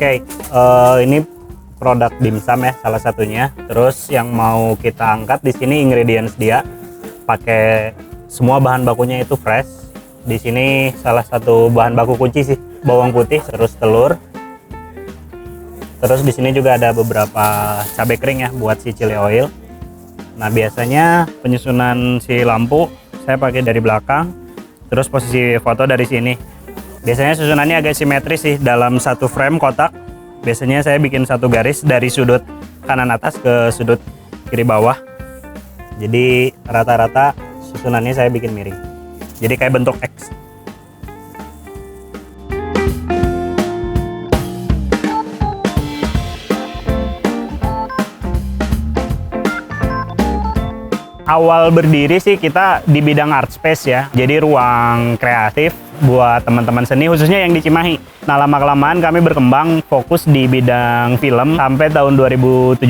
Oke, ini produk dimsum ya salah satunya. Terus yang mau kita angkat di sini ingredients dia pakai semua bahan bakunya itu fresh. Di sini salah satu bahan baku kunci sih bawang putih, terus telur. Terus di sini juga ada beberapa cabai kering ya buat si chili oil. Nah biasanya penyusunan si lampu saya pakai dari belakang, terus posisi foto dari sini. Biasanya susunannya agak simetris sih dalam satu frame kotak. Biasanya saya bikin satu garis dari sudut kanan atas ke sudut kiri bawah. Jadi rata-rata susunannya saya bikin miring. Jadi kayak bentuk X. Awal berdiri sih kita di bidang art space ya, jadi ruang kreatif buat teman-teman seni khususnya yang di Cimahi. Nah lama-kelamaan kami berkembang fokus di bidang film sampai tahun 2017.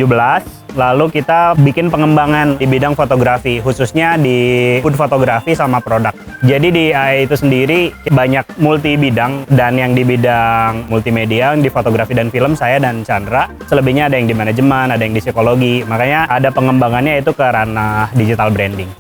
Lalu kita bikin pengembangan di bidang fotografi, khususnya di food fotografi sama produk. Jadi di AI itu sendiri banyak multi bidang, dan yang di bidang multimedia, yang di fotografi dan film saya dan Chandra. Selebihnya ada yang di manajemen, ada yang di psikologi. Makanya ada pengembangannya itu ke ranah digital branding.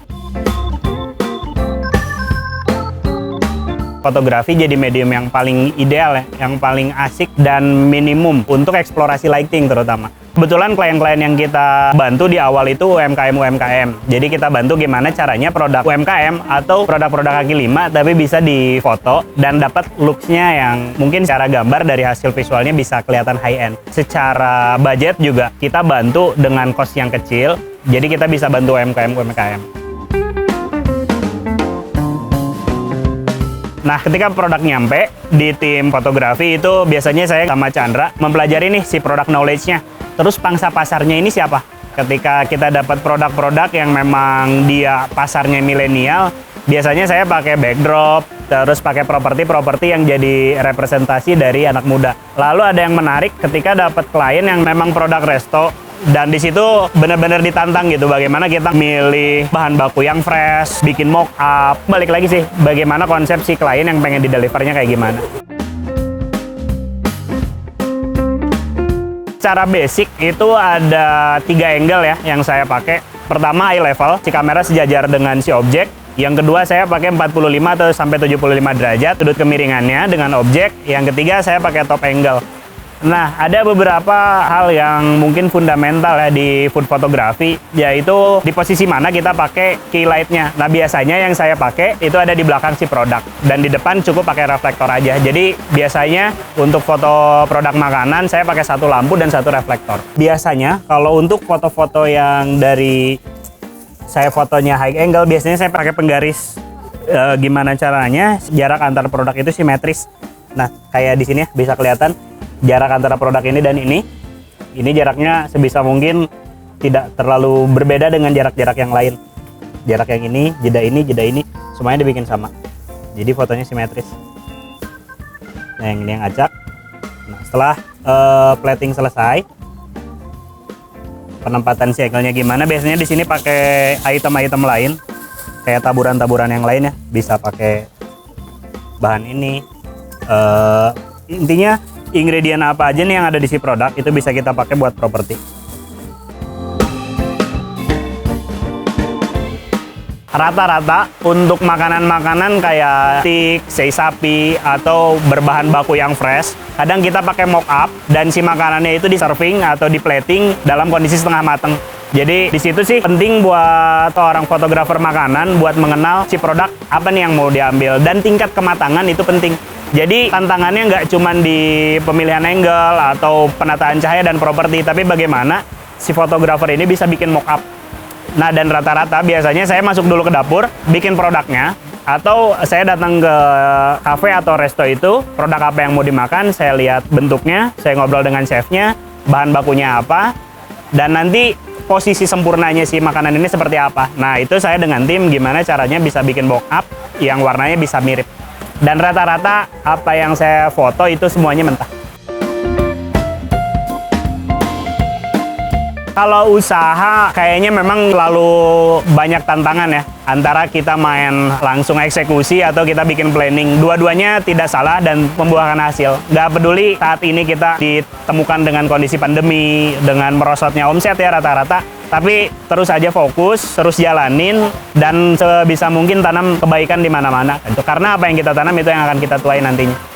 Fotografi jadi medium yang paling ideal ya, yang paling asik dan minimum untuk eksplorasi lighting terutama. Kebetulan klien-klien yang kita bantu di awal itu UMKM. Jadi kita bantu gimana caranya produk UMKM atau produk-produk kaki lima tapi bisa difoto dan dapat looks-nya yang mungkin secara gambar dari hasil visualnya bisa kelihatan high-end. Secara budget juga kita bantu dengan cost yang kecil, jadi kita bisa bantu UMKM. Nah, ketika produk nyampe di tim fotografi itu biasanya saya sama Chandra mempelajari nih si produk knowledge-nya. Terus pangsa pasarnya ini siapa? Ketika kita dapat produk-produk yang memang dia pasarnya milenial, biasanya saya pakai backdrop, terus pakai properti-properti yang jadi representasi dari anak muda. Lalu ada yang menarik ketika dapat klien yang memang produk resto, dan di situ benar-benar ditantang gitu bagaimana kita milih bahan baku yang fresh, bikin mock up. Balik lagi sih bagaimana konsep si klien yang pengen di-delivernya kayak gimana. Secara basic itu ada 3 angle ya yang saya pakai. Pertama eye level, si kamera sejajar dengan si objek. Yang kedua saya pakai 45 atau sampai 75 derajat sudut kemiringannya dengan objek. Yang ketiga saya pakai top angle. Nah, ada beberapa hal yang mungkin fundamental ya di food fotografi, yaitu di posisi mana kita pakai key light-nya. Nah, biasanya yang saya pakai itu ada di belakang si produk, dan di depan cukup pakai reflektor aja. Jadi, biasanya untuk foto produk makanan, saya pakai satu lampu dan satu reflektor. Biasanya, kalau untuk foto-foto yang dari saya fotonya high angle, biasanya saya pakai penggaris. Gimana caranya jarak antar produk itu simetris. Nah, kayak di sini ya, bisa kelihatan jarak antara produk ini dan ini jaraknya sebisa mungkin tidak terlalu berbeda dengan jarak-jarak yang lain. Jarak yang ini, jeda ini, semuanya dibikin sama. Jadi fotonya simetris. Nah, yang ini yang acak. Nah, setelah plating selesai, penempatan si angle-nya gimana? Biasanya di sini pakai item-item lain, kayak taburan-taburan yang lain ya. Bisa pakai bahan ini. Intinya ingredient apa aja nih yang ada di si produk itu bisa kita pakai buat properti. Rata-rata untuk makanan-makanan kayak steak, sei sapi atau berbahan baku yang fresh, kadang kita pakai mock up dan si makanannya itu di serving atau di plating dalam kondisi setengah mateng. Jadi di situ sih penting buat orang fotografer makanan buat mengenal si produk apa nih yang mau diambil, dan tingkat kematangan itu penting. Jadi tantangannya nggak cuma di pemilihan angle atau penataan cahaya dan properti, tapi bagaimana si fotografer ini bisa bikin mock up. Nah, dan rata-rata biasanya saya masuk dulu ke dapur, bikin produknya, atau saya datang ke cafe atau resto itu, produk apa yang mau dimakan, saya lihat bentuknya, saya ngobrol dengan chefnya, bahan bakunya apa, dan nanti posisi sempurnanya si makanan ini seperti apa. Nah, itu saya dengan tim gimana caranya bisa bikin mock up yang warnanya bisa mirip. Dan rata-rata apa yang saya foto itu semuanya mentah. Kalau usaha kayaknya memang terlalu banyak tantangan ya. Antara kita main langsung eksekusi atau kita bikin planning. Dua-duanya tidak salah dan membuahkan hasil. Nggak peduli saat ini kita ditemukan dengan kondisi pandemi, dengan merosotnya omset ya rata-rata. Tapi terus aja fokus, terus jalanin, dan sebisa mungkin tanam kebaikan di mana-mana. Karena apa yang kita tanam itu yang akan kita tuai nantinya.